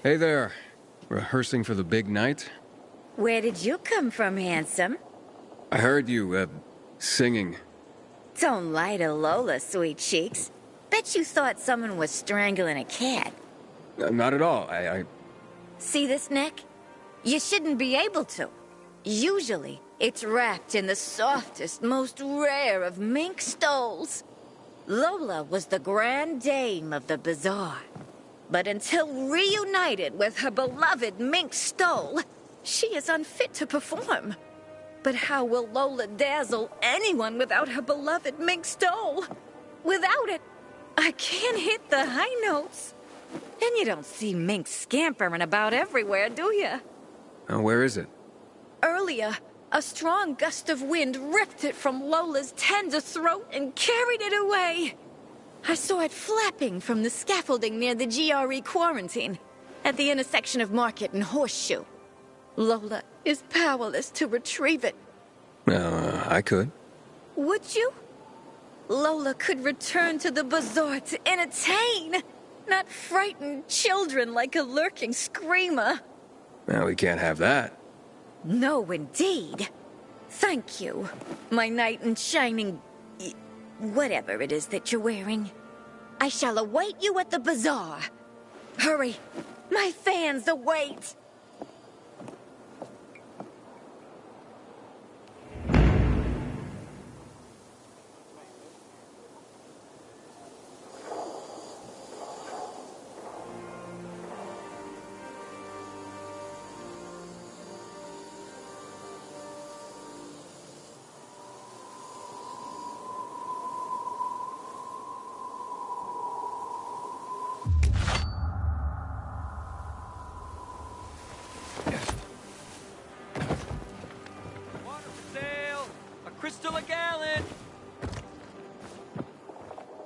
Hey there. Rehearsing for the big night? Where did you come from, handsome? I heard you, singing. Don't lie to Lola, sweet cheeks. Bet you thought someone was strangling a cat. Not at all. I... See this neck? You shouldn't be able to. Usually, it's wrapped in the softest, most rare of mink stoles. Lola was the grand dame of the bazaar. But until reunited with her beloved mink stole, she is unfit to perform. But how will Lola dazzle anyone without her beloved mink stole? Without it, I can't hit the high notes. And you don't see mink scampering about everywhere, do you? Where is it? Earlier, a strong gust of wind ripped it from Lola's tender throat and carried it away. I saw it flapping from the scaffolding near the GRE quarantine, at the intersection of Market and Horseshoe. Lola is powerless to retrieve it. I could. Would you? Lola could return to the bazaar to entertain, not frighten children like a lurking screamer. Well, we can't have that. No, indeed. Thank you, my knight in shining... whatever it is that you're wearing. I shall await you at the bazaar. Hurry, my fans await. Crystal a gallon!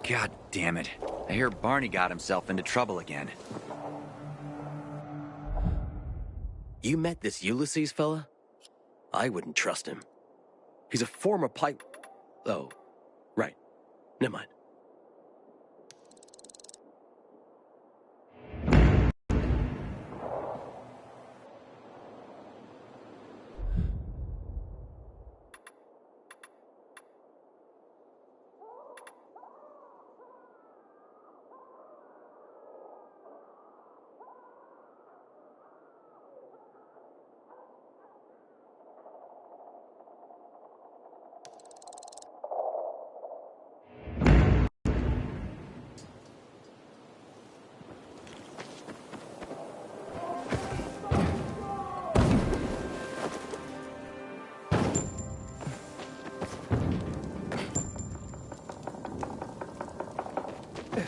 God damn it. I hear Barney got himself into trouble again. You met this Ulysses fella? I wouldn't trust him. He's a former pipe... Oh, right. Never mind.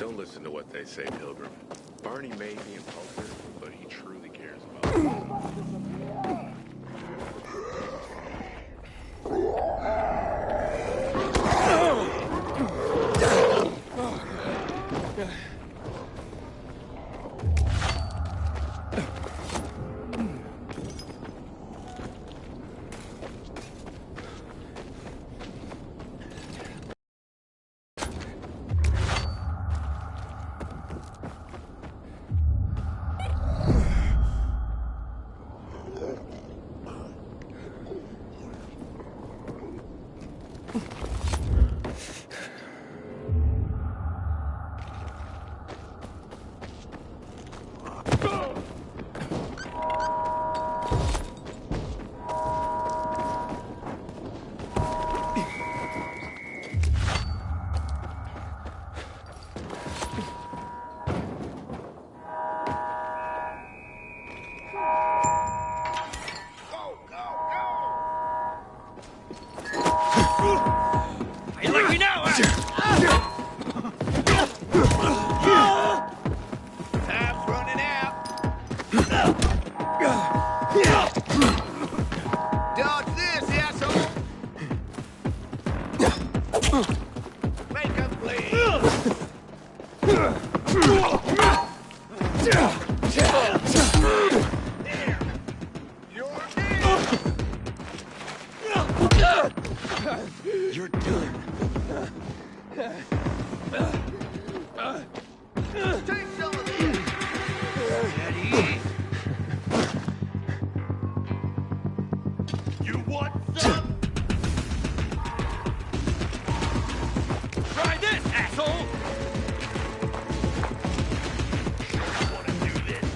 Don't listen to what they say, Pilgrim. Barney may be impulsive, but he truly cares about you. You like me now? Time's running out. Dodge this, asshole. Make him bleed. You're done. Take some of this. Daddy. What's up? Try this, asshole! Wanna do this?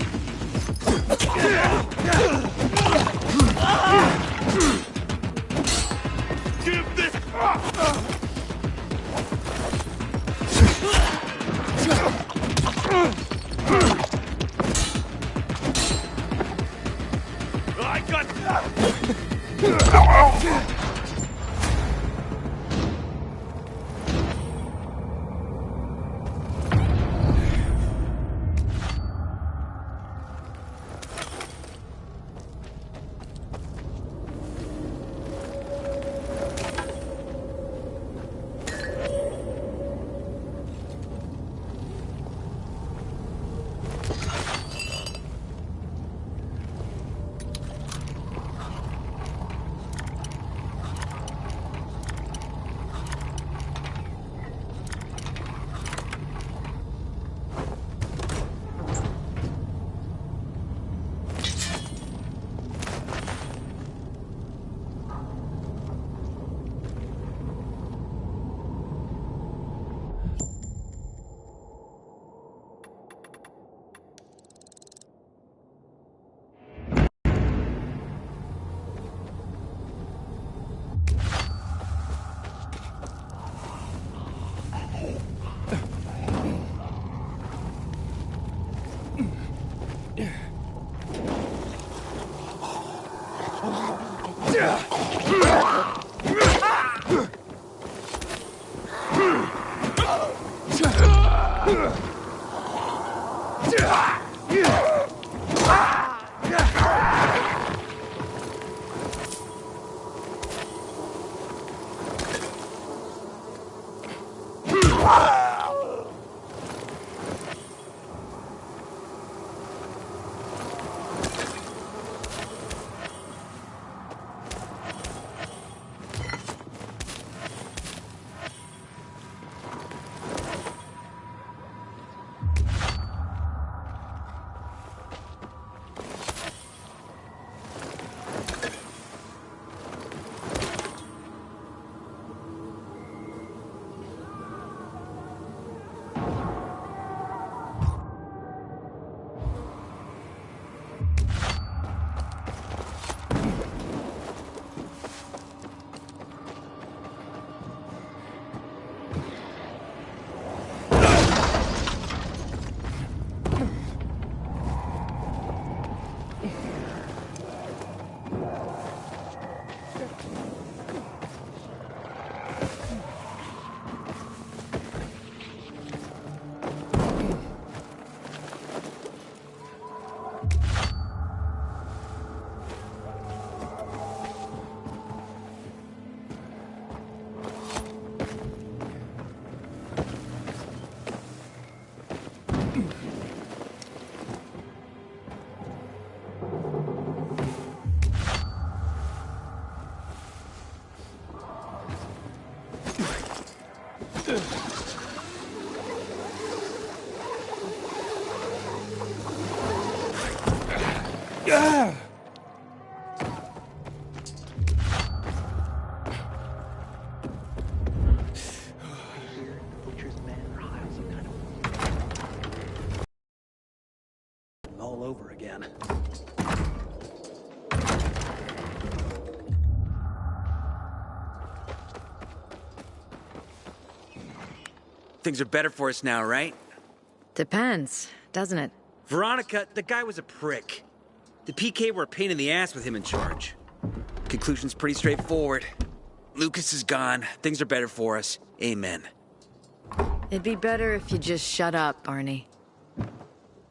Give this! I got... All over again. Things are better for us now, right? Depends, doesn't it? Veronica, the guy was a prick. The PK were a pain in the ass with him in charge. Conclusion's pretty straightforward. Lucas is gone. Things are better for us. Amen. It'd be better if you just shut up, Barney.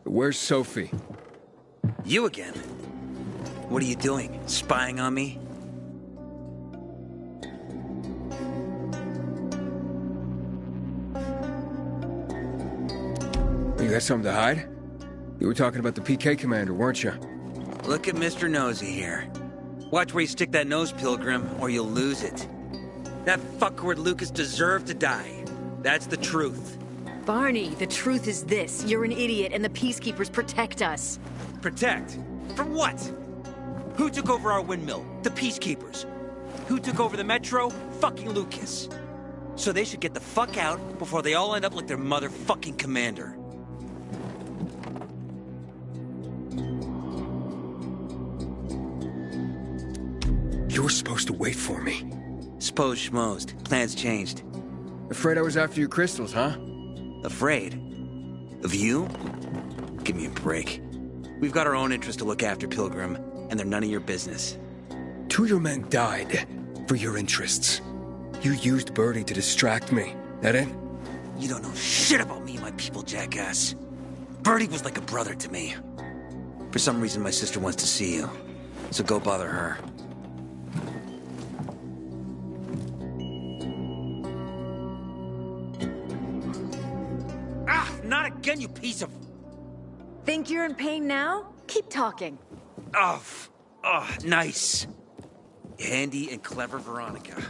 Where's Sophie? You again? What are you doing? Spying on me? You got something to hide? You were talking about the PK commander, weren't you? Look at Mr. Nosy here. Watch where you stick that nose, Pilgrim, or you'll lose it. That fuckward Lucas deserved to die. That's the truth. Barney, the truth is this. You're an idiot, and the Peacekeepers protect us. Protect? From what? Who took over our windmill? The Peacekeepers. Who took over the Metro? Fucking Lucas. So they should get the fuck out before they all end up like their motherfucking commander. You were supposed to wait for me. S'posed schmozed. Plans changed. Afraid I was after your crystals, huh? Afraid? Of you? Give me a break. We've got our own interests to look after, Pilgrim, and they're none of your business. 2 of your men died for your interests. You used Birdie to distract me. That it? You don't know shit about me and my people, jackass. Birdie was like a brother to me. For some reason, my sister wants to see you. So go bother her. Ah! Not again, you piece of... Think you're in pain now? Keep talking. Oh, nice. Handy and clever Veronica.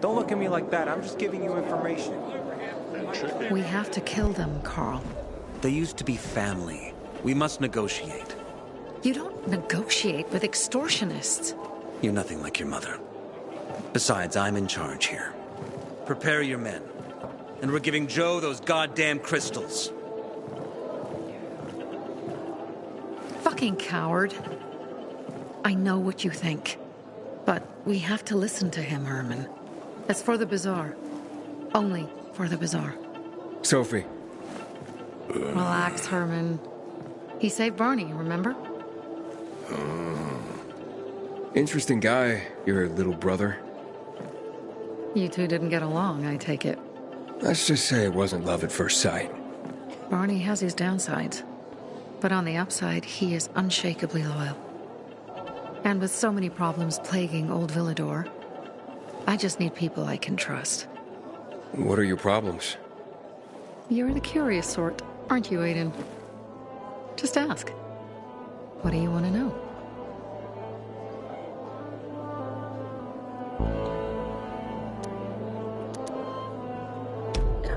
Don't look at me like that. I'm just giving you information. We have to kill them, Carl. They used to be family. We must negotiate. You don't negotiate with extortionists. You're nothing like your mother. Besides, I'm in charge here. Prepare your men. And we're giving Joe those goddamn crystals. Fucking coward. I know what you think. But we have to listen to him, Herman. It's for the bazaar. Only for the bazaar. Sophie. Relax, Herman. He saved Barney, remember? Interesting guy, your little brother. You two didn't get along, I take it. Let's just say it wasn't love at first sight. Barney has his downsides. But on the upside, he is unshakably loyal. And with so many problems plaguing Old Villador, I just need people I can trust. What are your problems? You're the curious sort, aren't you, Aiden? Just ask. What do you want to know?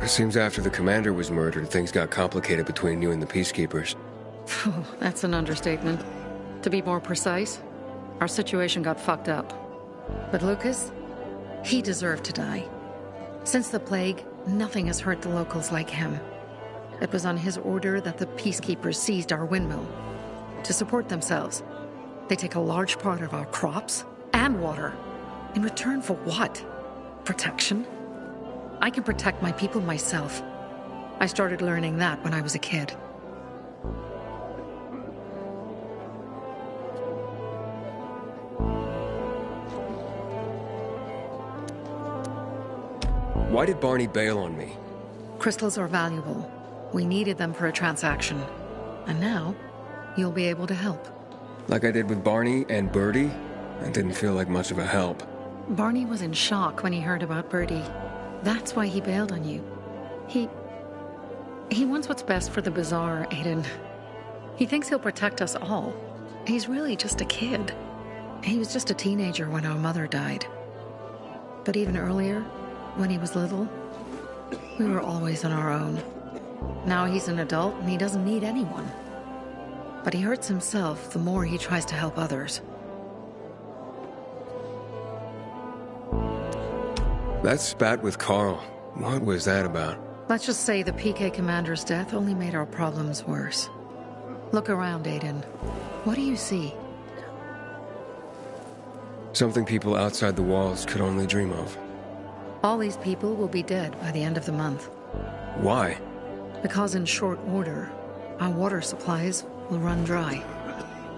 It seems after the commander was murdered, things got complicated between you and the Peacekeepers. Oh, that's an understatement. To be more precise, our situation got fucked up. But Lucas, he deserved to die. Since the plague, nothing has hurt the locals like him. It was on his order that the Peacekeepers seized our windmill. To support themselves, they take a large part of our crops and water. In return for what? Protection? I can protect my people myself. I started learning that when I was a kid. Why did Barney bail on me? Crystals are valuable. We needed them for a transaction. And now, you'll be able to help. Like I did with Barney and Birdie? That didn't feel like much of a help. Barney was in shock when he heard about Birdie. That's why he bailed on you. He wants what's best for the bazaar, Aiden. He thinks he'll protect us all. He's really just a kid. He was just a teenager when our mother died. But even earlier, when he was little, we were always on our own. Now he's an adult and he doesn't need anyone. But he hurts himself the more he tries to help others. That spat with Carl, what was that about? Let's just say the PK commander's death only made our problems worse. Look around, Aiden. What do you see? Something people outside the walls could only dream of. All these people will be dead by the end of the month. Why? Because in short order, our water supplies will run dry.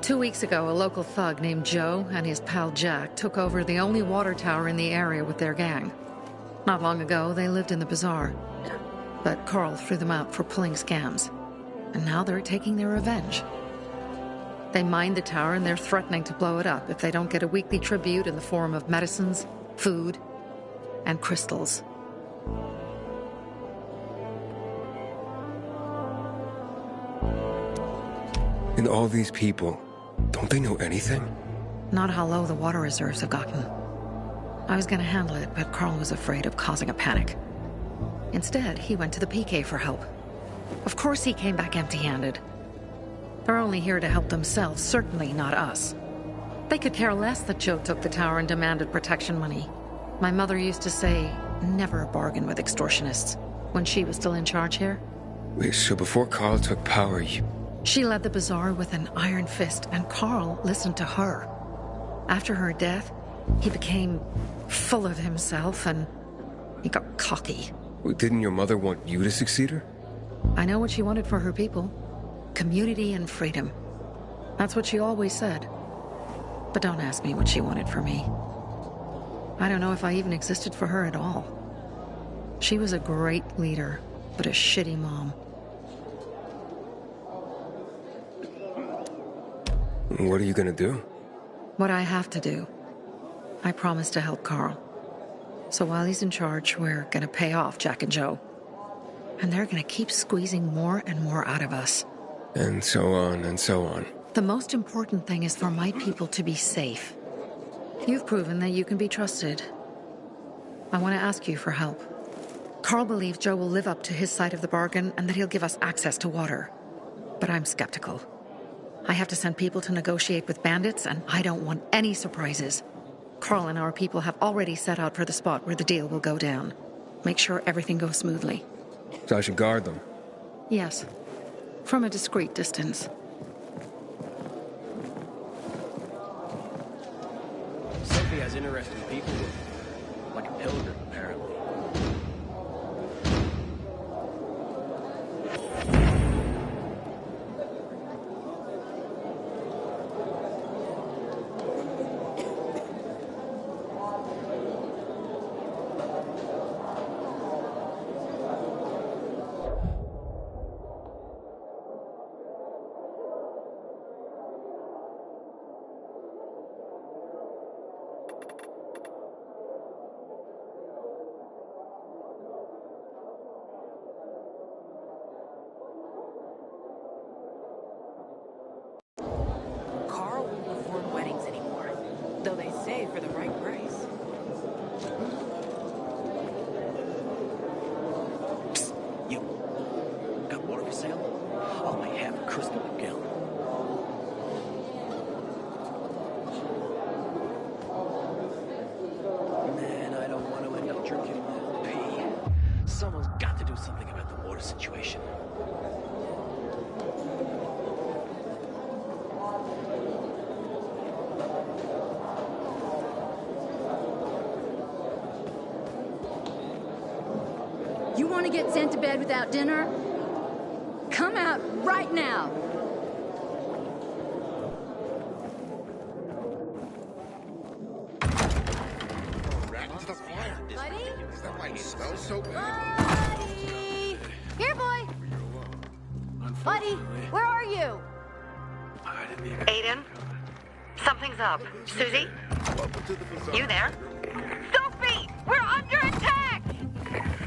2 weeks ago, a local thug named Joe and his pal Jack took over the only water tower in the area with their gang. Not long ago, they lived in the bazaar. But Carl threw them out for pulling scams. And now they're taking their revenge. They mined the tower and they're threatening to blow it up if they don't get a weekly tribute in the form of medicines, food, and crystals. And all these people, don't they know anything? not how low the water reserves have gotten. I was gonna handle it, but Carl was afraid of causing a panic. Instead, he went to the PK for help. Of course he came back empty-handed. They're only here to help themselves, certainly not us. They could care less that Joe took the tower and demanded protection money. My mother used to say, never bargain with extortionists, when she was still in charge here. Wait, so before Carl took power, you... She led the bazaar with an iron fist, and Carl listened to her. After her death, he became full of himself, and he got cocky. Wait, didn't your mother want you to succeed her? I know what she wanted for her people. Community and freedom. That's what she always said. But don't ask me what she wanted for me. I don't know if I even existed for her at all. She was a great leader, but a shitty mom. What are you gonna do? What I have to do. I promised to help Carl. So while he's in charge, we're gonna pay off Jack and Joe. And they're gonna keep squeezing more and more out of us. And so on and so on. The most important thing is for my people to be safe. You've proven that you can be trusted. I want to ask you for help. Carl believes Joe will live up to his side of the bargain and that he'll give us access to water. But I'm skeptical. I have to send people to negotiate with bandits, and I don't want any surprises. Carl and our people have already set out for the spot where the deal will go down. Make sure everything goes smoothly. So I should guard them? Yes. From a discreet distance. Sophie has interesting people with her. Like a pilgrim, apparently. Carl won't perform weddings anymore, though they say for the right price. Psst, you. Got water for sale? I'll make half a crystal a gallon. Man, I don't want to end up drinking my own pee. Someone's got to do something about the water situation. You want to get sent to bed without dinner? Come out right now. Right into the fire. Buddy? Is that why you smell so bad? Buddy! Here, boy. Buddy, where are you? Aiden? Something's up. Susie? You there? Sophie! We're under attack!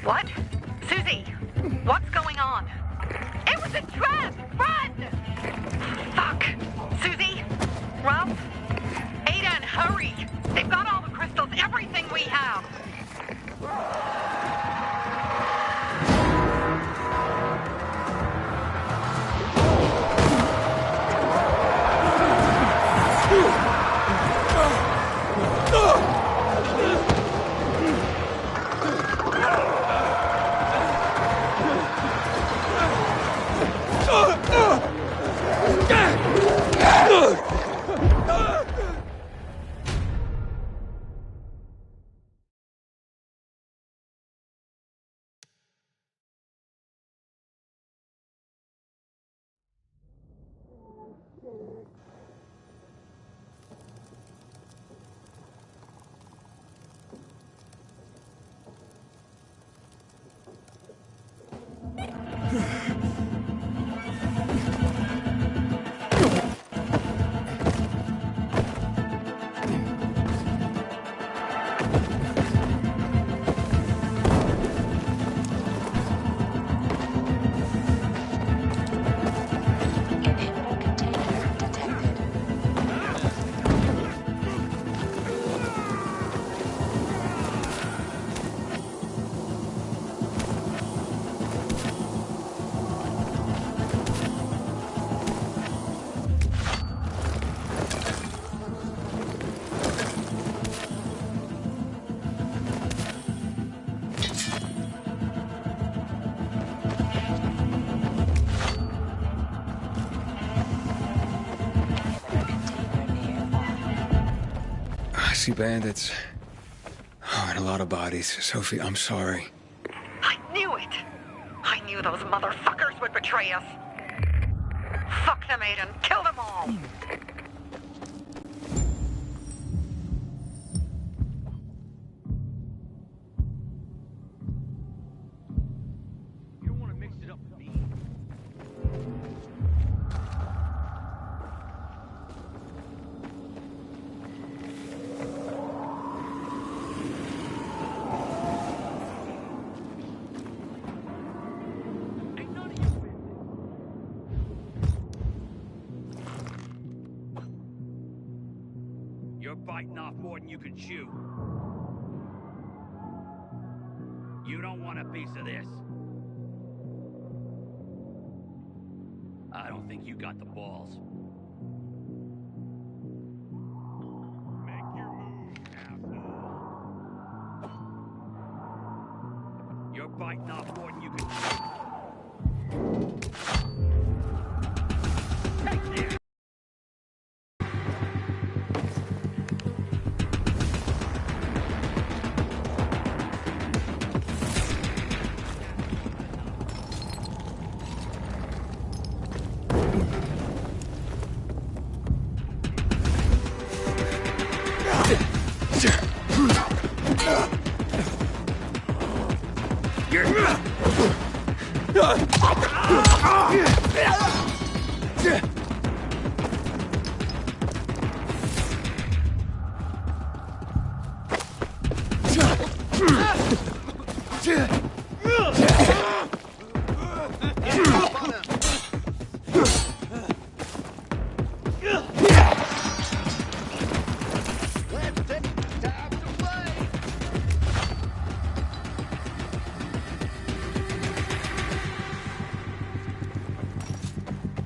What? Susie, what's going on? It was a trap! Run! Fuck! Susie? Ralph? Aiden, hurry! They've got all the crystals, everything we have! see bandits. Oh, and a lot of bodies. Sophie, I'm sorry. I knew it! I knew those motherfuckers would betray us. Fuck them, Aiden. Kill them all! You don't want to mix it up with me. You're biting off more than you can chew. You don't want a piece of this. I don't think you got the balls. Make your move, asshole. You're biting off more than you can chew. Hey, there!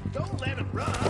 Don't let him run!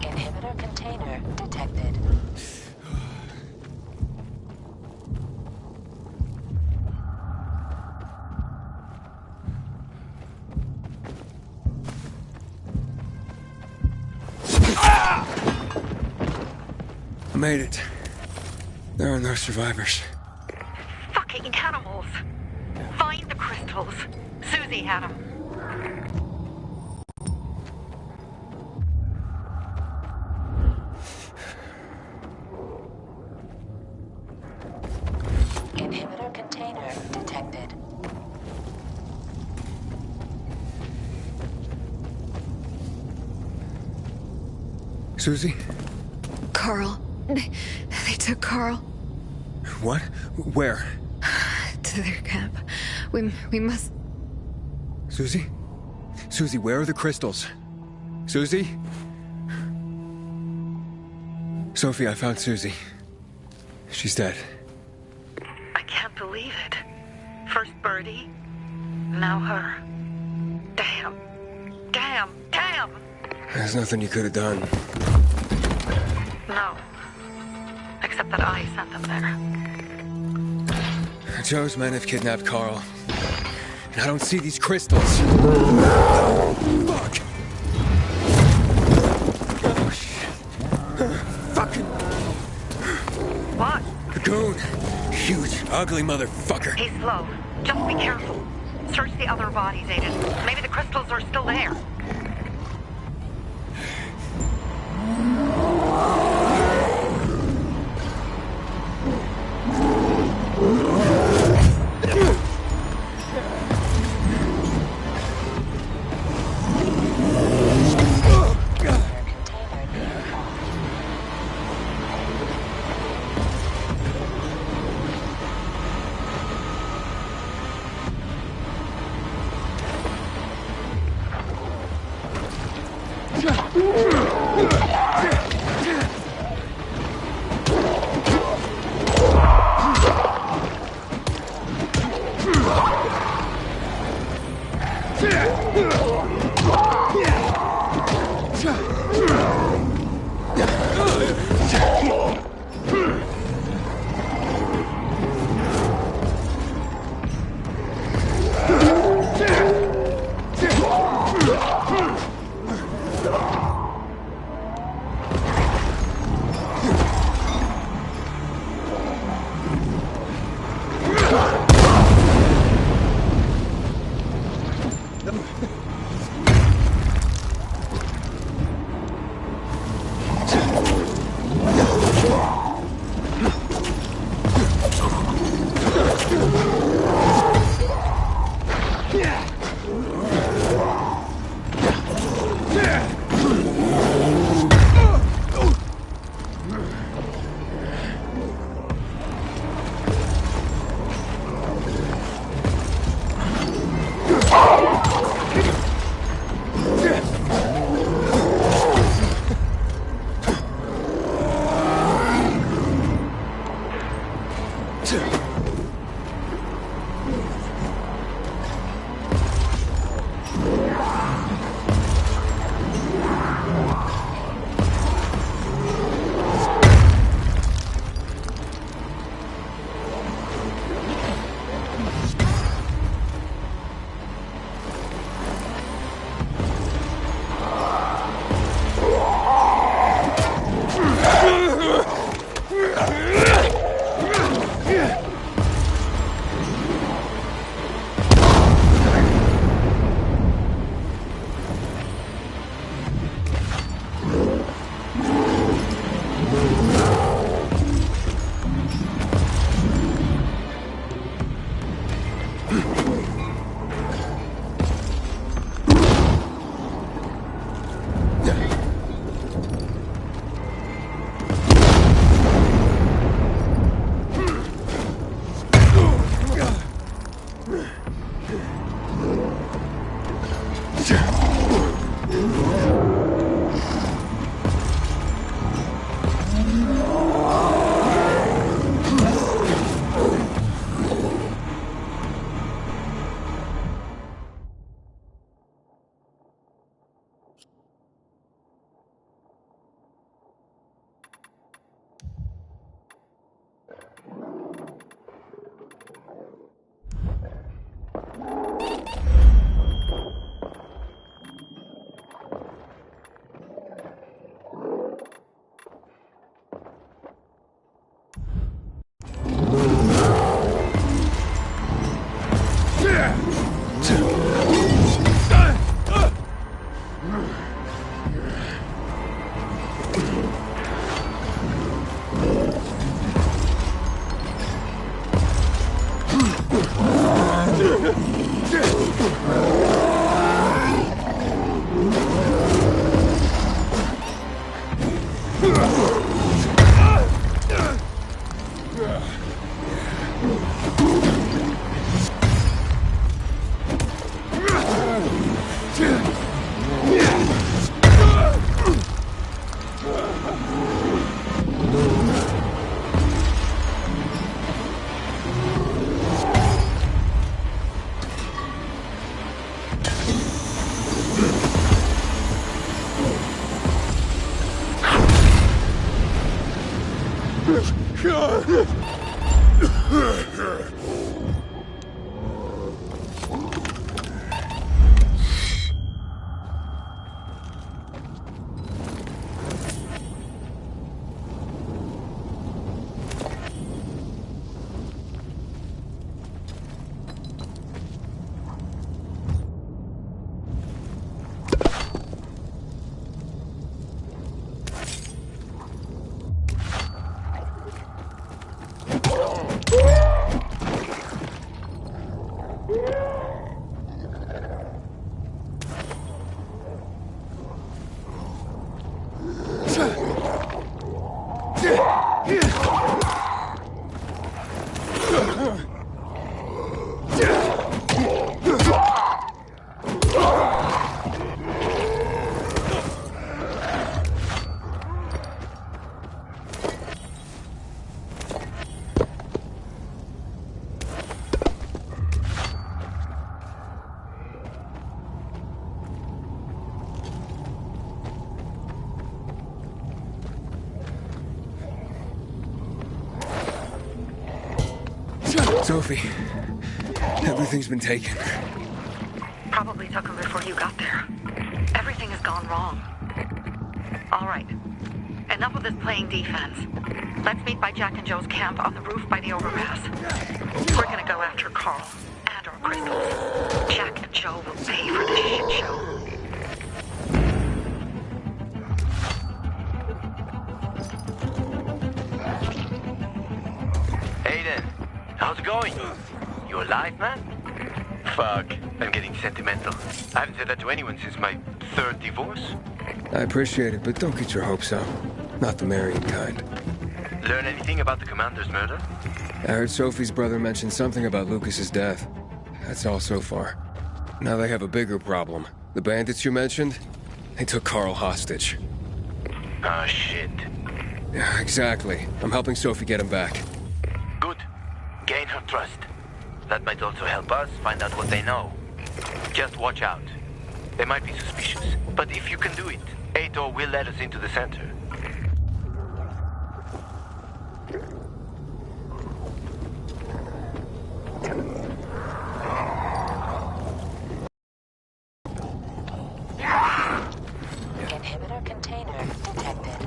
Inhibitor container detected. I made it. There are no survivors. Fucking animals! Find the crystals. Susie had them. Inhibitor container detected. Susie? Carl. They took Carl. What? Where? To their camp. We must... Susie? Susie, where are the crystals? Susie? Sophie, I found Susie. She's dead. I can't believe it. First Birdie, now her. Damn. Damn. Damn! There's nothing you could have done. No. Except that I sent them there. Joe's men have kidnapped Carl. And I don't see these crystals. Fuck! Oh, shit. Fucking... What? The goon. Huge, ugly motherfucker. He's slow. Just be careful. Search the other bodies, Aiden. Maybe the crystals are still there. Sophie, everything's been taken. Probably took them before you got there. Everything has gone wrong. All right. Enough of this playing defense. Let's meet by Jack and Joe's camp on the roof by the overpass. We're gonna go after Carl and our crystals. Jack and Joe will pay for this shit show. Aiden, how's it going? You alive, man? Fuck, I'm getting sentimental. I haven't said that to anyone since my third divorce. I appreciate it, but don't get your hopes up. Not the marrying kind. Learn anything about the commander's murder? I heard Sophie's brother mention something about Lucas's death. That's all so far. Now they have a bigger problem. The bandits you mentioned, they took Carl hostage. Ah, shit. Yeah, exactly. I'm helping Sophie get him back. Good. Gain her trust. That might also help us find out what they know. Just watch out. They might be suspicious, but if you can do it, Ato will let us into the center. Inhibitor container detected.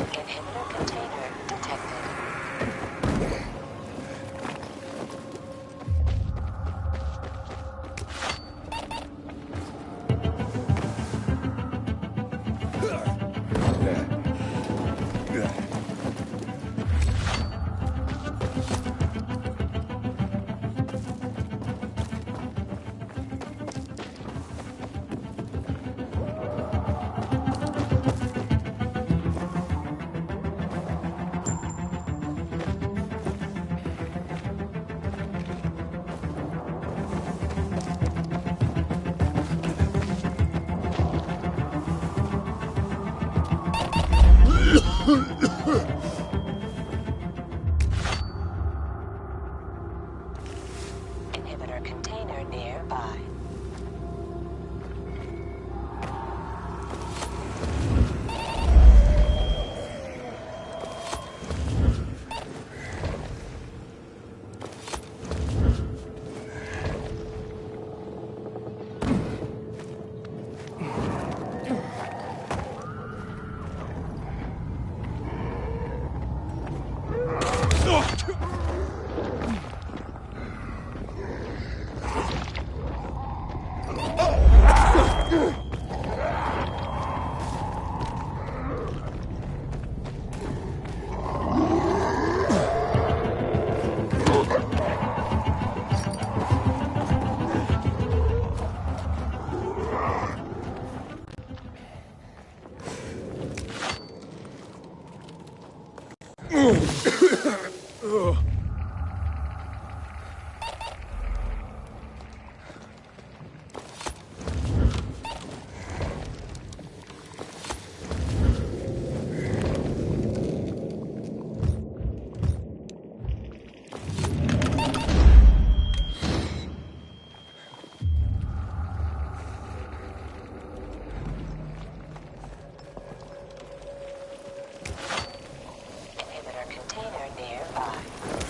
Inhibitor container detected. Inhibitor container nearby. Inhibitor container nearby.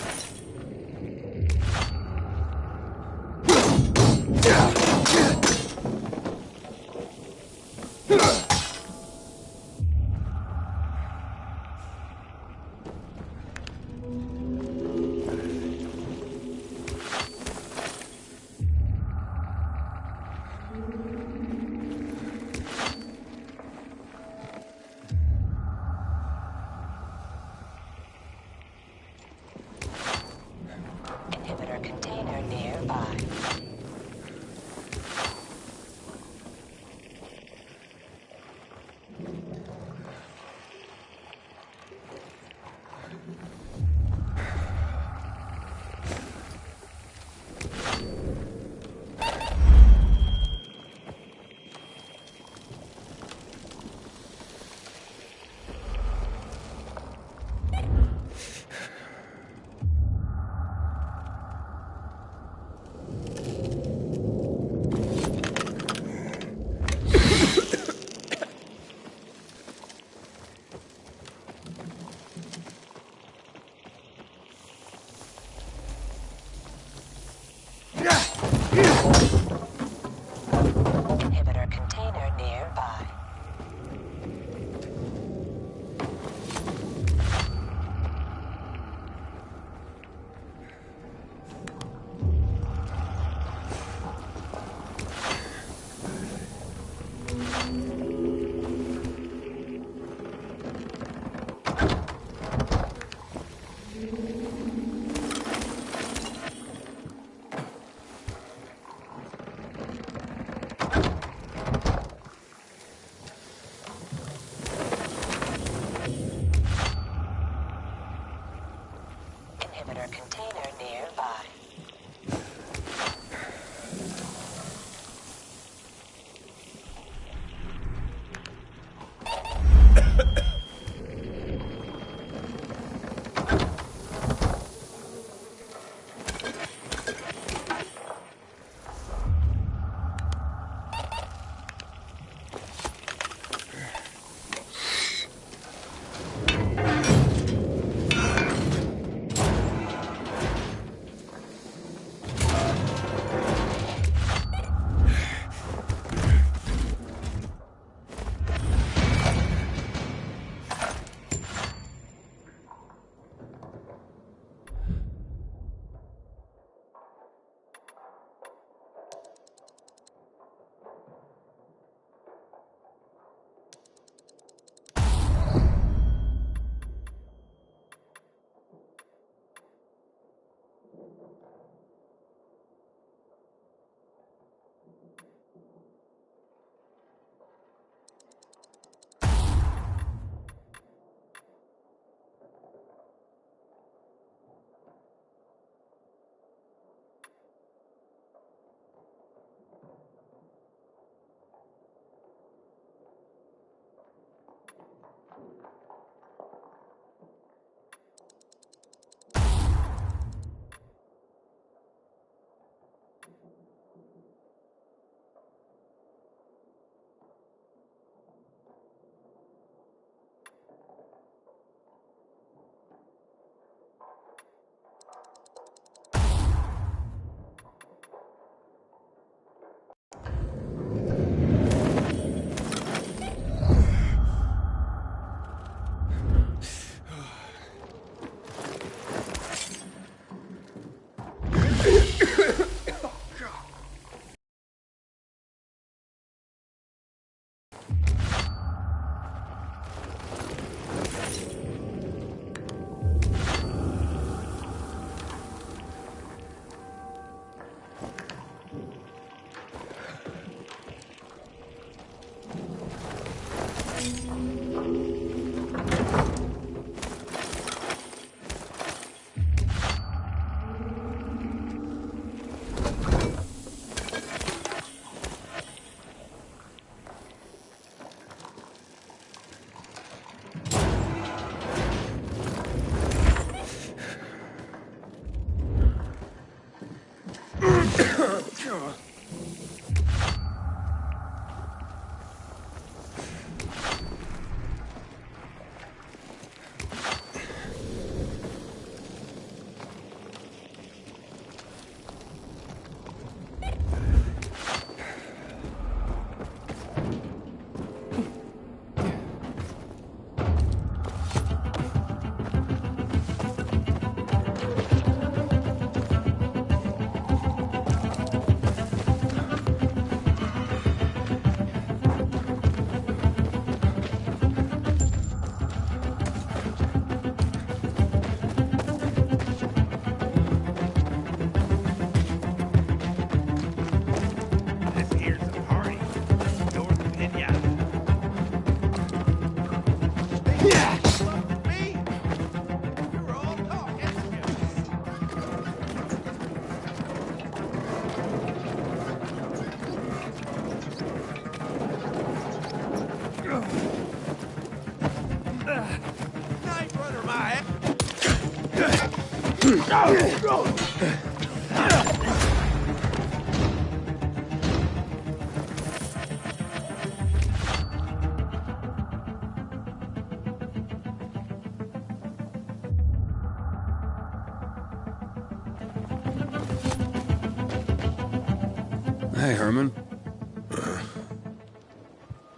Hey, Herman.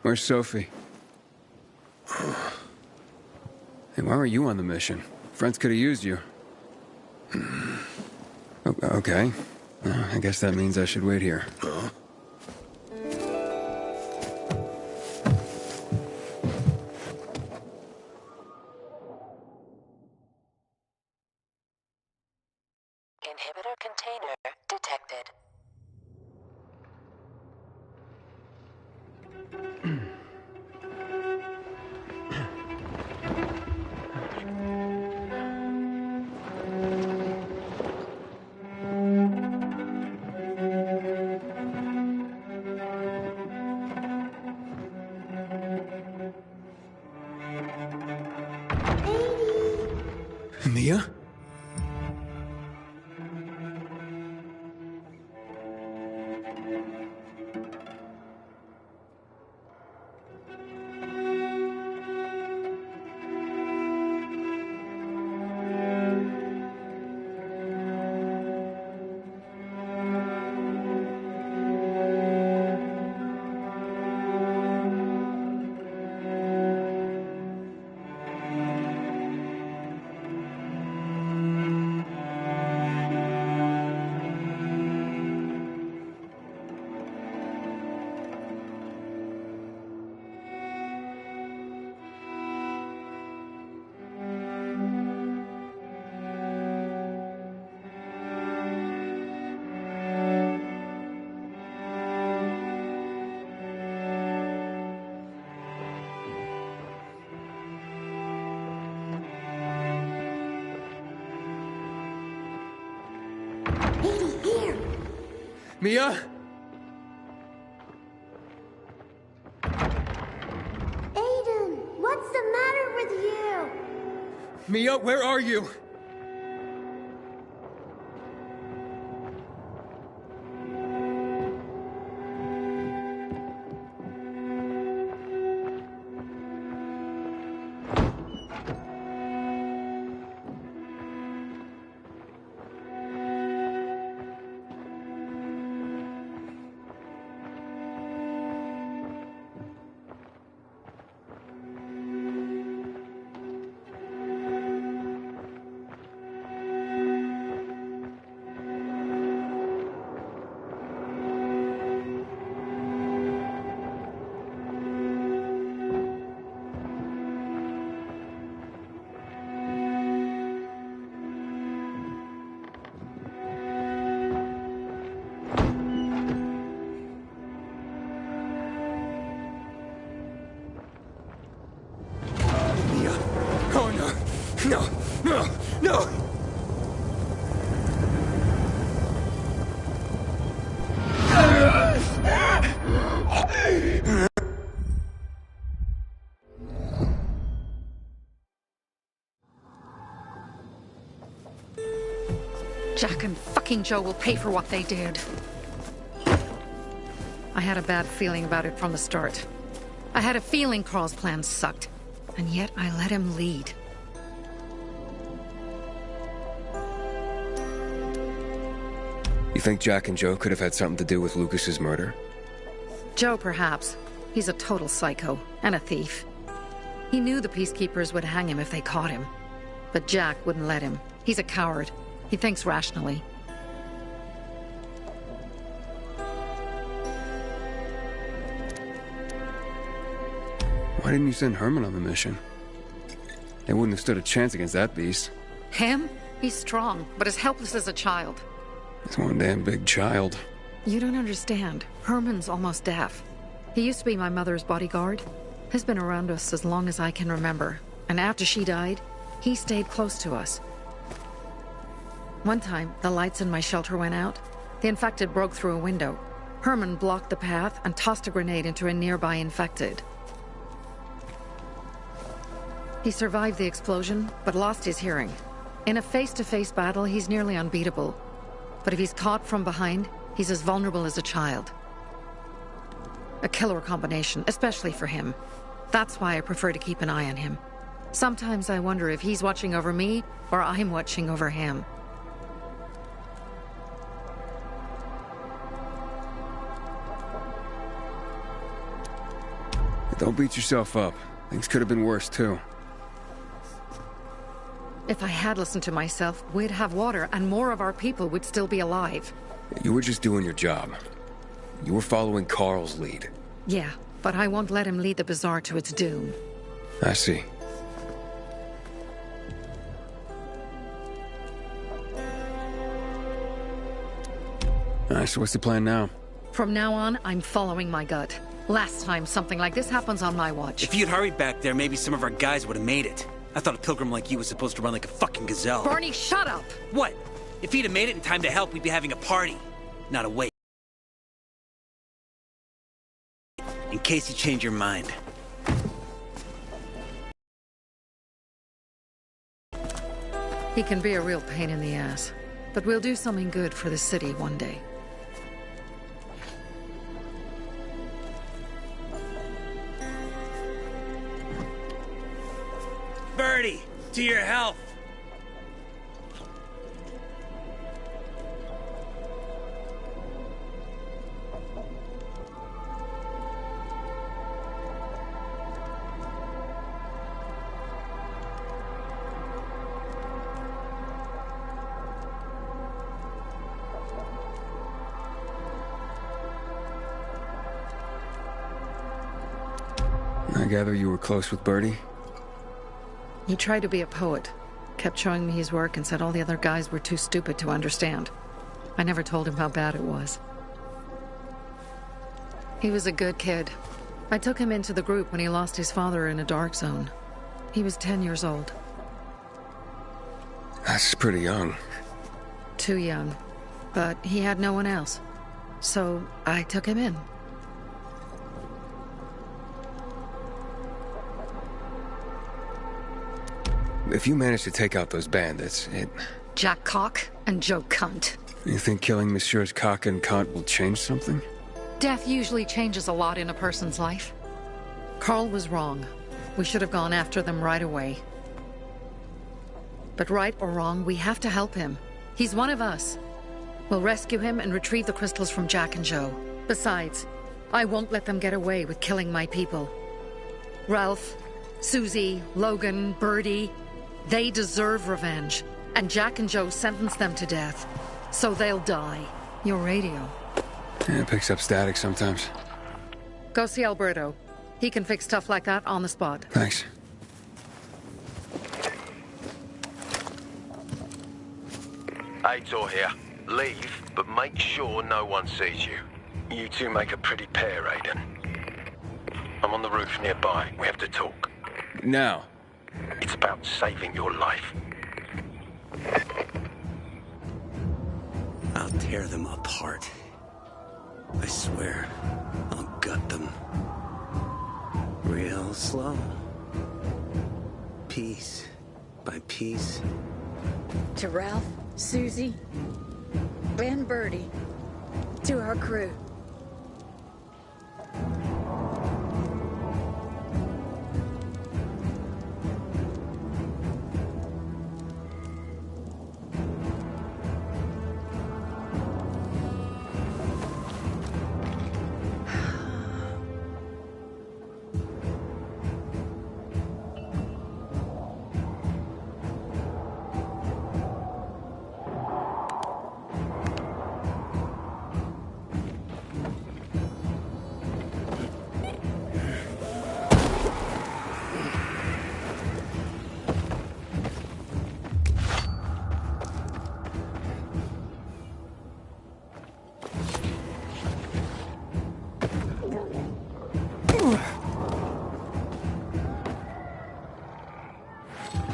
Where's Sophie? Hey, why weren't you on the mission? Friends could have used you. Okay. I guess that means I should wait here. Inhibitor container detected. Mia? Mia? Aiden, what's the matter with you? Mia, where are you? No! No! No! Jack and fucking Joe will pay for what they did. I had a bad feeling about it from the start. I had a feeling Carl's plan sucked, and yet I let him lead. You think Jack and Joe could have had something to do with Lucas's murder? Joe, perhaps. He's a total psycho, and a thief. He knew the Peacekeepers would hang him if they caught him. But Jack wouldn't let him. He's a coward. He thinks rationally. Why didn't you send Herman on the mission? They wouldn't have stood a chance against that beast. Him? He's strong, but as helpless as a child. He's one damn big child. You don't understand. Herman's almost deaf. He used to be my mother's bodyguard. He's been around us as long as I can remember. And after she died, he stayed close to us. One time, the lights in my shelter went out. The infected broke through a window. Herman blocked the path and tossed a grenade into a nearby infected. He survived the explosion, but lost his hearing. In a face-to-face battle, he's nearly unbeatable. But if he's caught from behind, he's as vulnerable as a child. A killer combination, especially for him. That's why I prefer to keep an eye on him. Sometimes I wonder if he's watching over me, or I'm watching over him. Don't beat yourself up. Things could have been worse, too. If I had listened to myself, we'd have water, and more of our people would still be alive. You were just doing your job. You were following Carl's lead. Yeah, but I won't let him lead the Bazaar to its doom. I see. Alright, so what's the plan now? From now on, I'm following my gut. Last time something like this happens on my watch. If you'd hurried back there, maybe some of our guys would have made it. I thought a pilgrim like you was supposed to run like a fucking gazelle. Barney, shut up! What? If he'd have made it in time to help, we'd be having a party, not a wait. In case you change your mind. He can be a real pain in the ass, but we'll do something good for the city one day. Birdie, to your health. I gather you were close with Birdie? He tried to be a poet, kept showing me his work and said all the other guys were too stupid to understand. I never told him how bad it was. He was a good kid. I took him into the group when he lost his father in a dark zone. He was 10 years old. That's pretty young. Too young. But he had no one else. So I took him in. If you manage to take out those bandits, Jack Cock and Joe Cunt. You think killing Messieurs Cock and Cunt will change something? Death usually changes a lot in a person's life. Carl was wrong. We should have gone after them right away. But right or wrong, we have to help him. He's one of us. We'll rescue him and retrieve the crystals from Jack and Joe. Besides, I won't let them get away with killing my people. Ralph, Susie, Logan, Birdie, they deserve revenge. And Jack and Joe sentenced them to death. So they'll die. Your radio. Yeah, it picks up static sometimes. Go see Alberto. He can fix stuff like that on the spot. Thanks. Aitor here. Leave, but make sure no one sees you. You two make a pretty pair, Aiden. I'm on the roof nearby. We have to talk. Now. It's about saving your life. I'll tear them apart. I swear, I'll gut them. Real slow. Piece by piece. To Ralph, Susie, and Birdie, to our crew.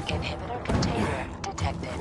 Inhibitor container detected.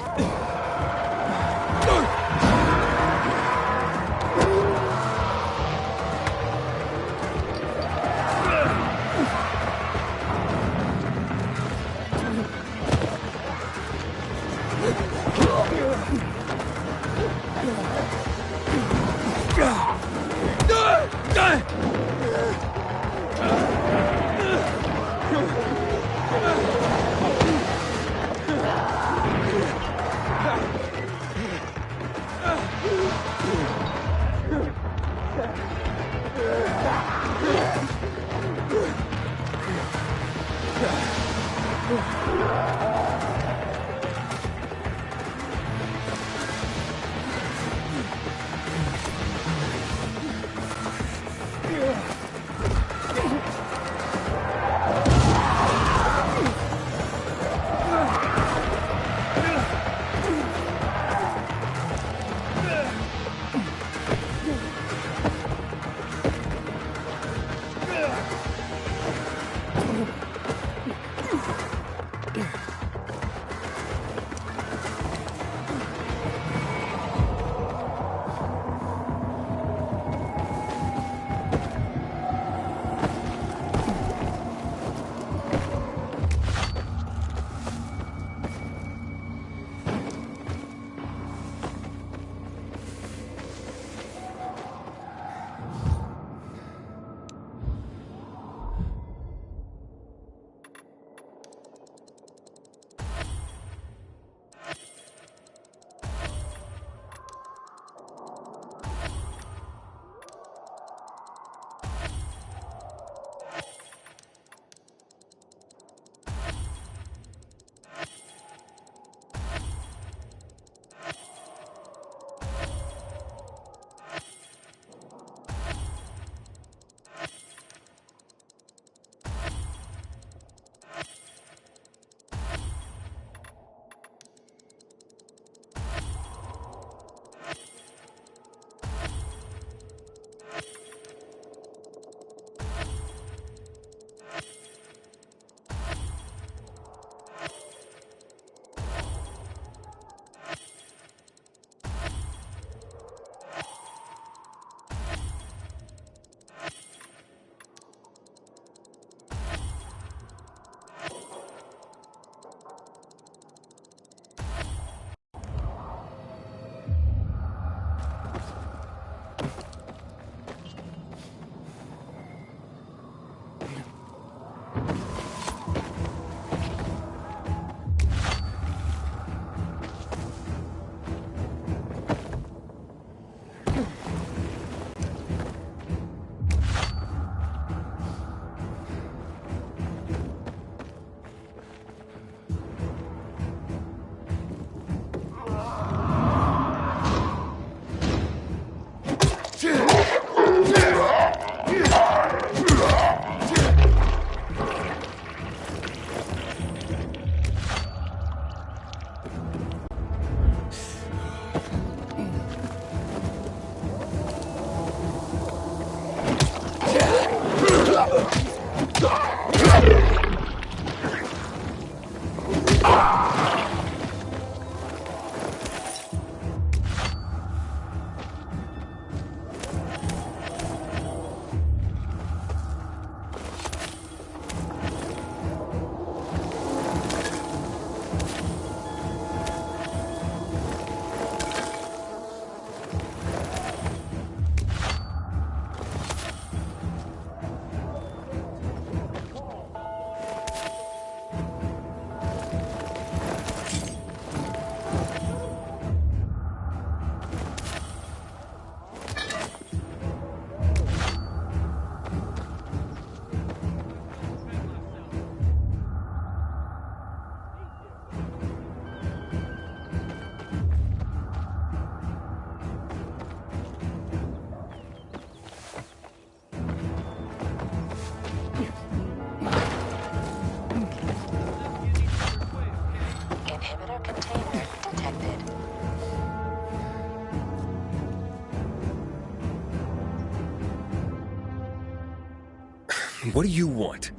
What do you want?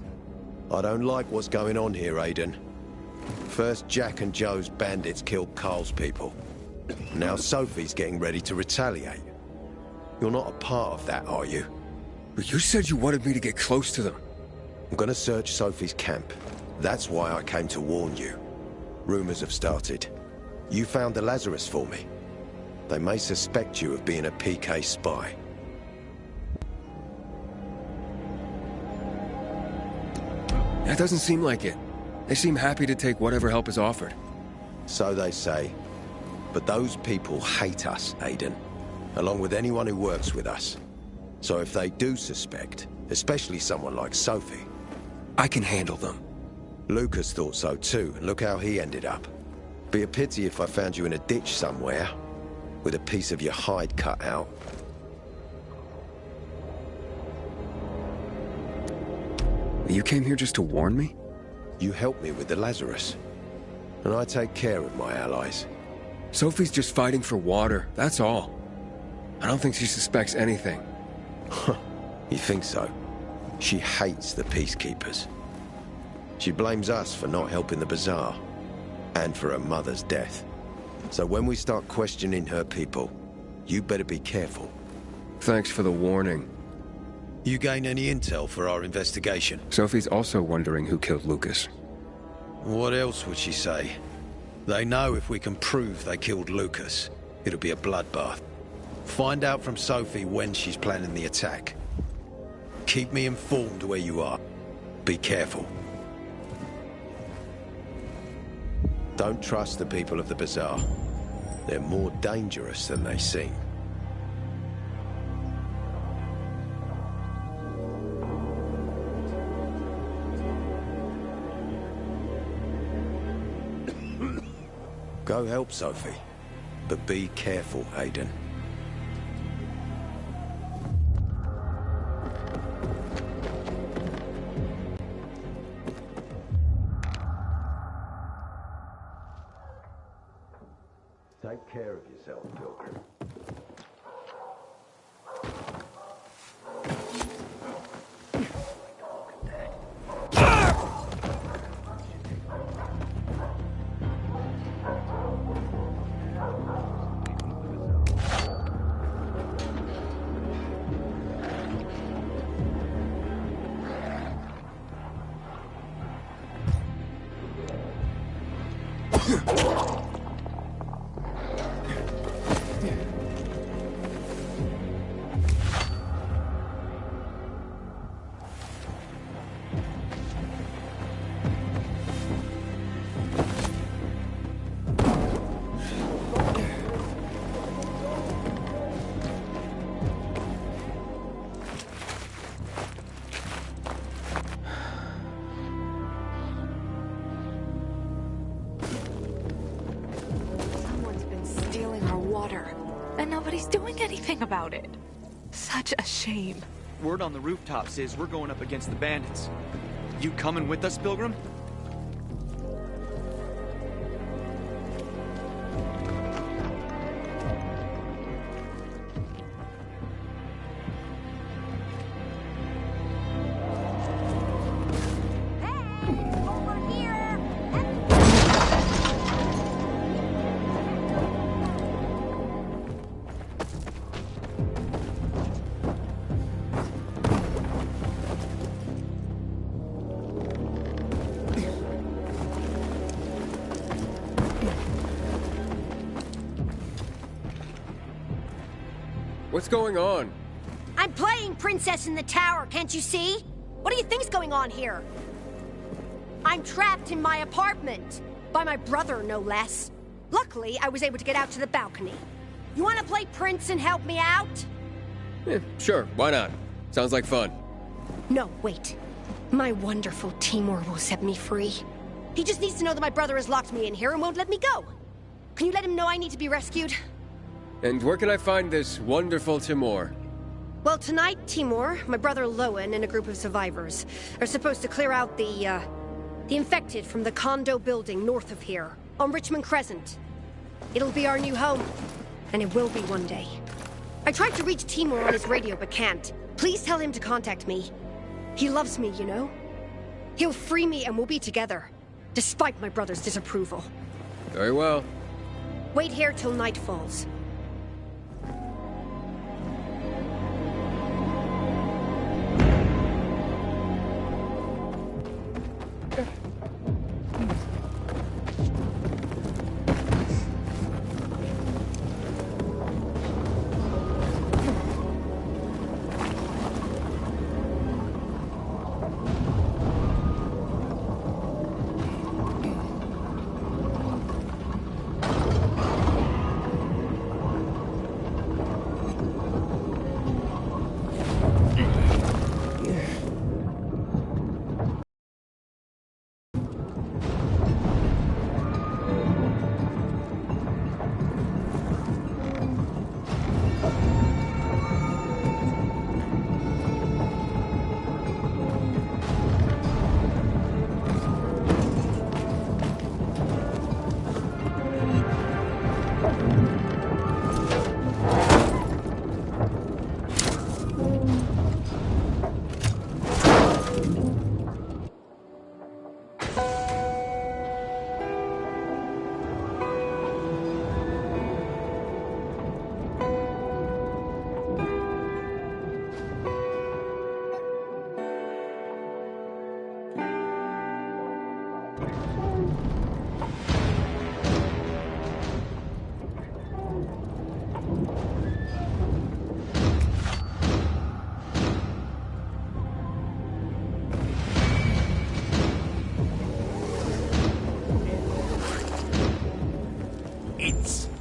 I don't like what's going on here, Aiden. First, Jack and Joe's bandits killed Carl's people. Now Sophie's getting ready to retaliate. You're not a part of that, are you? But you said you wanted me to get close to them. I'm gonna search Sophie's camp. That's why I came to warn you. Rumors have started. You found the Lazarus for me. They may suspect you of being a PK spy. That doesn't seem like it. They seem happy to take whatever help is offered. So they say. But those people hate us, Aiden. Along with anyone who works with us. So if they do suspect, especially someone like Sophie... I can handle them. Lucas thought so too, and look how he ended up. Be a pity if I found you in a ditch somewhere, with a piece of your hide cut out. You came here just to warn me? You helped me with the Lazarus. And I take care of my allies. Sophie's just fighting for water, that's all. I don't think she suspects anything. You think so? She hates the peacekeepers. She blames us for not helping the bazaar, and for her mother's death. So when we start questioning her people, you better be careful. Thanks for the warning. You gain any intel for our investigation? Sophie's also wondering who killed Lucas. What else would she say? They know if we can prove they killed Lucas, it'll be a bloodbath. Find out from Sophie when she's planning the attack. Keep me informed where you are. Be careful. Don't trust the people of the bazaar. They're more dangerous than they seem. Go help Sophie, but be careful, Aiden. Take care of yourself, Pilgrim. And nobody's doing anything about it. Such a shame. Word on the rooftops is we're going up against the bandits. You coming with us, Pilgrim? What's going on? I'm playing Princess in the Tower, can't you see? What do you think's going on here? I'm trapped in my apartment. By my brother, no less. Luckily, I was able to get out to the balcony. You want to play Prince and help me out? Sure, why not? Sounds like fun. No, wait. My wonderful Timur will set me free. He just needs to know that my brother has locked me in here and won't let me go. Can you let him know I need to be rescued? And where can I find this wonderful Timur? Well, tonight, Timur, my brother Lowen, and a group of survivors are supposed to clear out the infected from the condo building north of here, on Richmond Crescent. It'll be our new home, and it will be one day. I tried to reach Timur on his radio, but can't. Please tell him to contact me. He loves me, you know? He'll free me and we'll be together. despite my brother's disapproval. Very well. Wait here till night falls.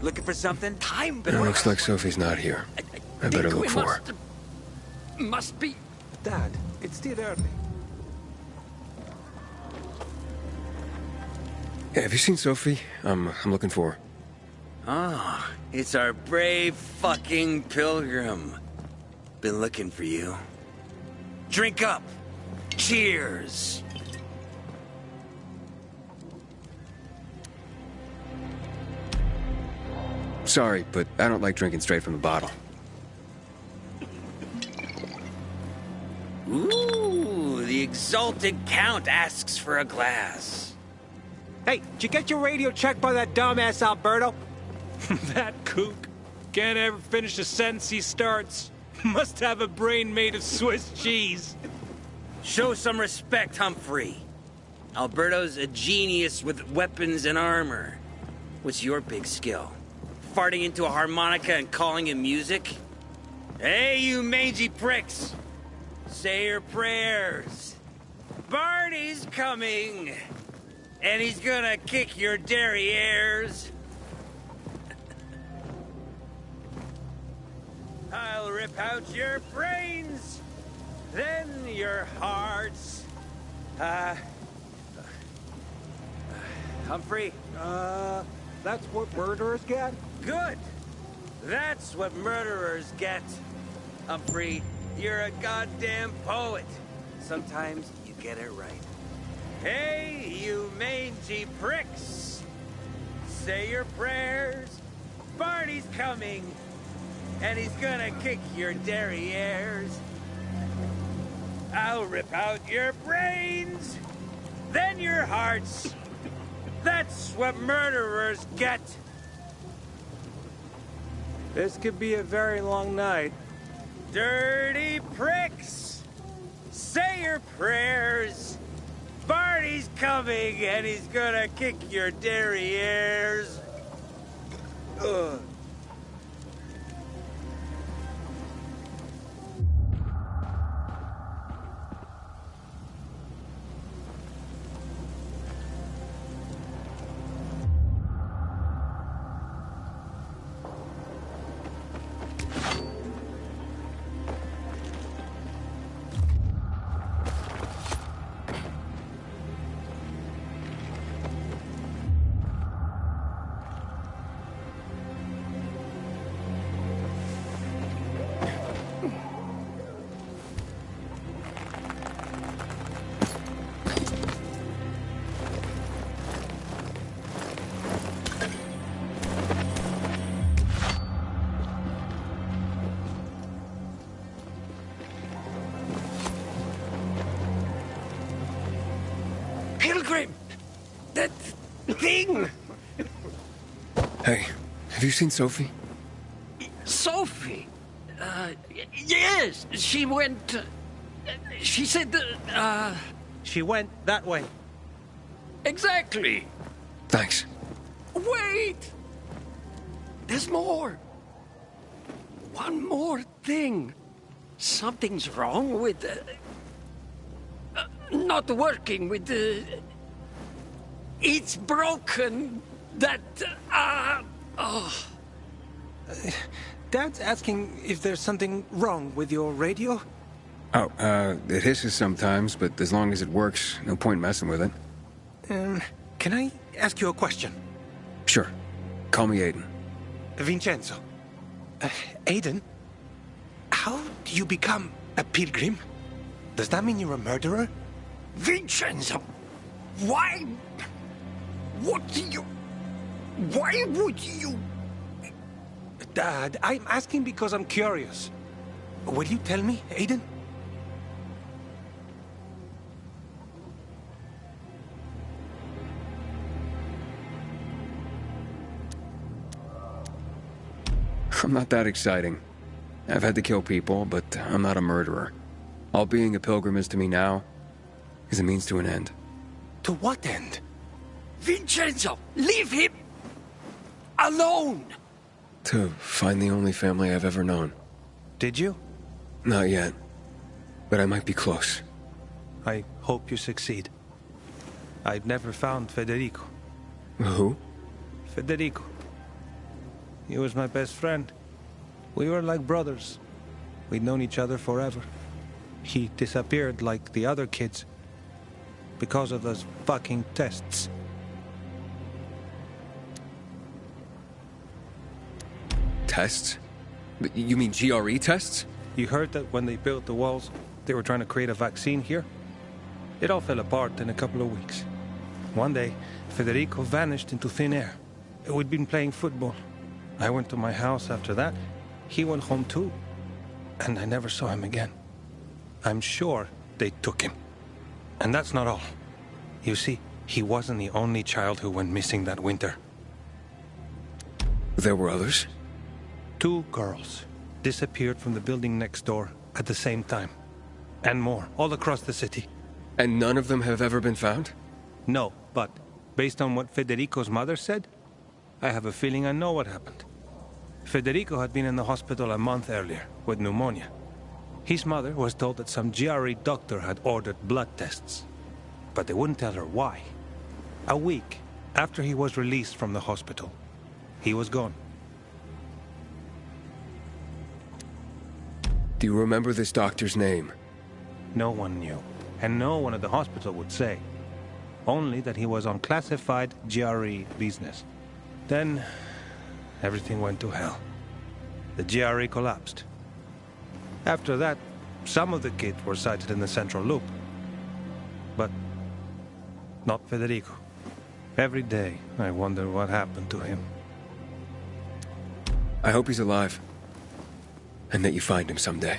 Looking for something? Time, It looks like Sophie's not here. I better look for her. Must be. Dad, it's still early. Hey, have you seen Sophie? I'm looking for her. Ah, it's our brave fucking pilgrim. Been looking for you. Drink up. Cheers. Sorry, but I don't like drinking straight from the bottle. Ooh, the exalted count asks for a glass. Hey, did you get your radio checked by that dumbass Alberto? That kook can't ever finish a sentence he starts. Must have a brain made of Swiss cheese. Show some respect, Humphrey. Alberto's a genius with weapons and armor. What's your big skill? Farting into a harmonica and calling it music? Hey, you mangy pricks! Say your prayers. Barney's coming! And he's gonna kick your derrieres. I'll rip out your brains, then your hearts. Humphrey? That's what murderers get? Good. That's what murderers get. Humphrey, you're a goddamn poet. Sometimes you get it right. Hey, you mangy pricks! Say your prayers. Barney's coming, and he's gonna kick your derrieres. I'll rip out your brains, then your hearts. That's what murderers get. This could be a very long night. Dirty pricks! Say your prayers. Barney's coming, and he's gonna kick your derrieres. Ugh. That thing! Hey, have you seen Sophie? Sophie? Yes, she went... she said that, She went that way. Exactly. Thanks. Wait! There's more. One more thing. Something's wrong with... not working with the... It's broken. That... oh... Dad's asking if there's something wrong with your radio? Oh, it hisses sometimes, but as long as it works, no point messing with it. Can I ask you a question? Sure. Call me Aiden. Vincenzo. Aiden? How do you become a pilgrim? Does that mean you're a murderer? Vincenzo! Why... What do you... Why would you... Dad, I'm asking because I'm curious. Will you tell me, Aiden? I'm not that exciting. I've had to kill people, but I'm not a murderer. All being a pilgrim is to me now is a means to an end. To what end? Vincenzo, leave him alone! To find the only family I've ever known. Did you? Not yet. But I might be close. I hope you succeed. I've never found Federico. Who? Federico. He was my best friend. We were like brothers. We'd known each other forever. He disappeared like the other kids. Because of those fucking tests. Tests? You mean GRE tests? You heard that when they built the walls, they were trying to create a vaccine here? It all fell apart in a couple of weeks. One day, Federico vanished into thin air. We'd been playing football. I went to my house after that. He went home too. And I never saw him again. I'm sure they took him. And that's not all. You see, he wasn't the only child who went missing that winter. There were others? 2 girls disappeared from the building next door at the same time. And more, all across the city. And none of them have ever been found? No, but based on what Federico's mother said, I have a feeling I know what happened. Federico had been in the hospital a month earlier with pneumonia. His mother was told that some GRE doctor had ordered blood tests, but they wouldn't tell her why. A week after he was released from the hospital, he was gone. Do you remember this doctor's name? No one knew, and no one at the hospital would say. Only that he was on classified GRE business. Then, everything went to hell. The GRE collapsed. After that, some of the kids were sighted in the central loop. But not Federico. Every day, I wonder what happened to him. I hope he's alive. And that you find him someday.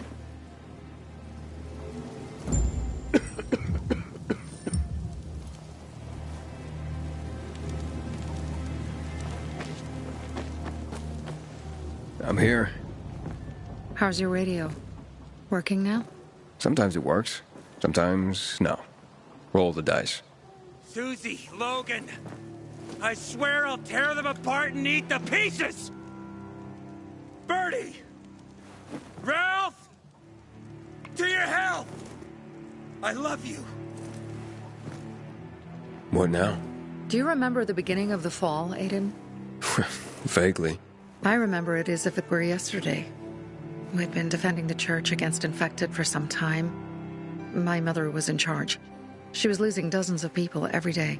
I'm here. How's your radio? Working now? Sometimes it works. Sometimes, no. Roll the dice. Susie, Logan, I swear I'll tear them apart and eat the pieces! Bertie! Ralph! To your health! I love you. What now? Do you remember the beginning of the fall, Aiden? Vaguely. I remember it as if it were yesterday. We'd been defending the church against infected for some time. My mother was in charge. She was losing dozens of people every day.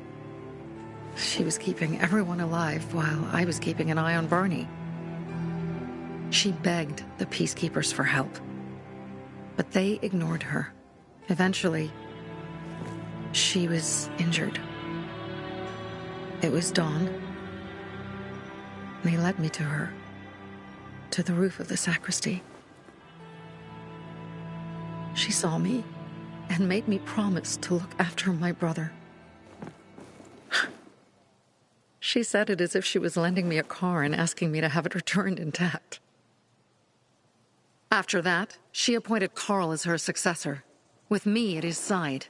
She was keeping everyone alive while I was keeping an eye on Barney. She begged the peacekeepers for help, but they ignored her. Eventually, she was injured. It was dawn. They led me to her, to the roof of the sacristy. She saw me and made me promise to look after my brother. She said it as if she was lending me a car and asking me to have it returned intact. After that, she appointed Carl as her successor, with me at his side.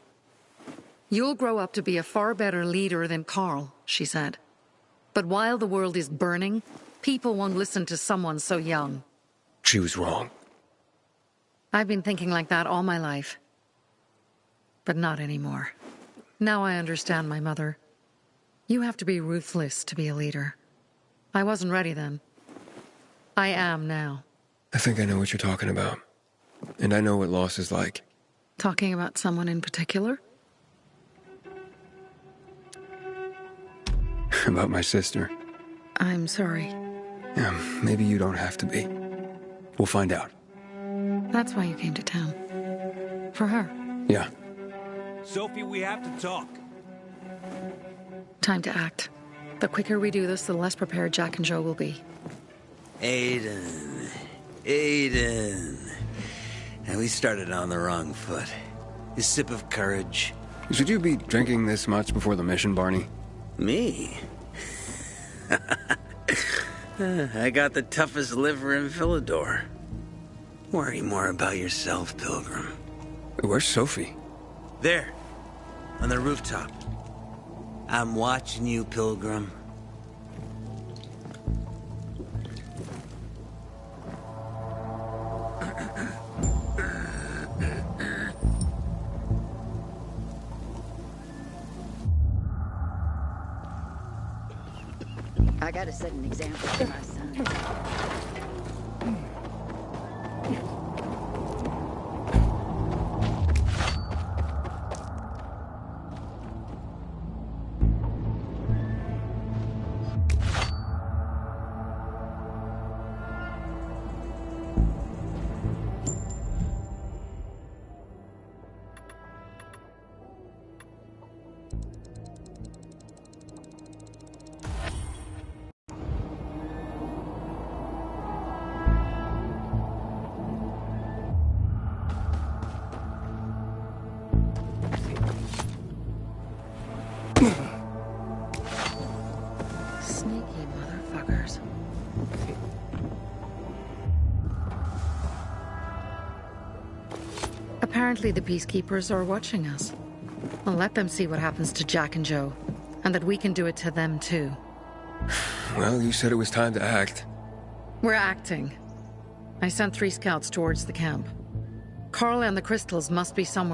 You'll grow up to be a far better leader than Carl, she said. But while the world is burning, people won't listen to someone so young. She was wrong. I've been thinking like that all my life. But not anymore. Now I understand my mother. You have to be ruthless to be a leader. I wasn't ready then. I am now. I think I know what you're talking about. And I know what loss is like. Talking about someone in particular? About my sister. I'm sorry. Yeah, maybe you don't have to be. We'll find out. That's why you came to town. For her. Yeah. Sophie, we have to talk. Time to act. The quicker we do this, the less prepared Jack and Joe will be. Aiden. And we started on the wrong foot. A sip of courage. Should you be drinking this much before the mission, Barney? Me? I got the toughest liver in Villador. Worry more about yourself, Pilgrim. Where's Sophie? There. On the rooftop. I'm watching you, Pilgrim. I gotta set an example for my son. Sneaky motherfuckers. Apparently the peacekeepers are watching us. Well, let them see what happens to Jack and Joe, and that we can do it to them too. Well, you said it was time to act. We're acting. I sent 3 scouts towards the camp. Carl and the crystals must be somewhere